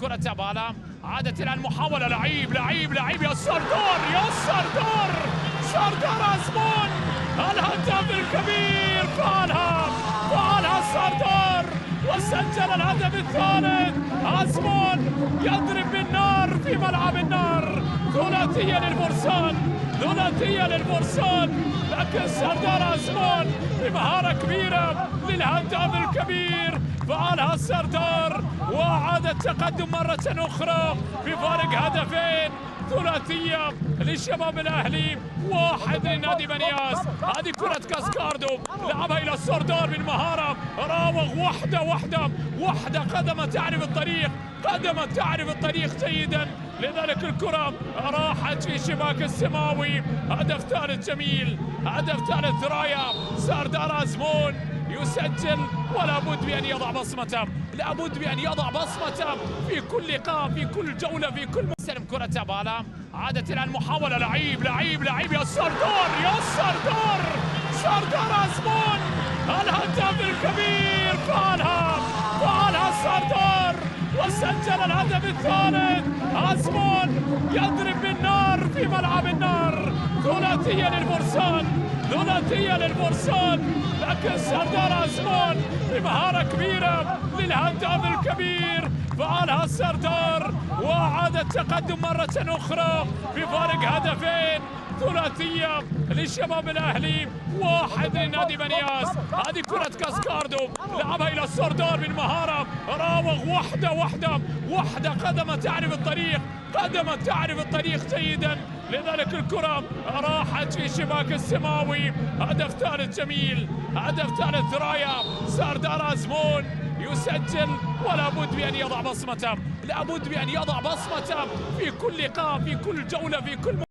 كرة بالا، عادت الآن محاولة، لعيب يا سردار سردار أزمون، الهدف الكبير فعلها سردار وسجل الهدف الثالث. أزمون يضرب بالنار في ملعب النار، ثلاثية للفرسان، لكن سردار أزمون بمهارة كبيرة للهدف الكبير فعلها سردار وأعاد التقدم مرة أخرى بفارق هدفين. ثلاثية للشباب الأهلي، واحد لنادي بنياس. هذه كرة كاسكاردو لعبها إلى سردار من مهارة، راوغ واحدة قدمة تعرف الطريق جيدا، لذلك الكرة راحت في شباك السماوي. هدف ثالث جميل، هدف ثالث رائع. سردار أزمون يسجل ولا بد بأن يضع بصمته، في كل لقاء، في كل جولة، في كل سلم. كرة بالا، عادت الآن محاولة، لعيب يا سردار أزمون، الهدف الكبير فعلها سردار وسجل الهدف الثالث. أزمون يضرب بالنار في ملعب النار، ثلاثية للفرسان، لكن سردار أزمون بمهارة كبيرة للهدف الكبير فعلها سردار وأعاد التقدم مرة أخرى بفارق هدفين. ثلاثية للشباب الأهلي، واحد لنادي بنياس. هذه كرة كاسكاردو لعبها إلى سردار من مهارة، راوغ واحدة قدمة تعرف الطريق جيدا، لذلك الكرة راحت في شباك السماوي. هدف ثالث جميل، هدف ثالث رائع. سردار أزمون يسجل ولا بد بأن يضع بصمته، في كل لقاء، في كل جولة، في كل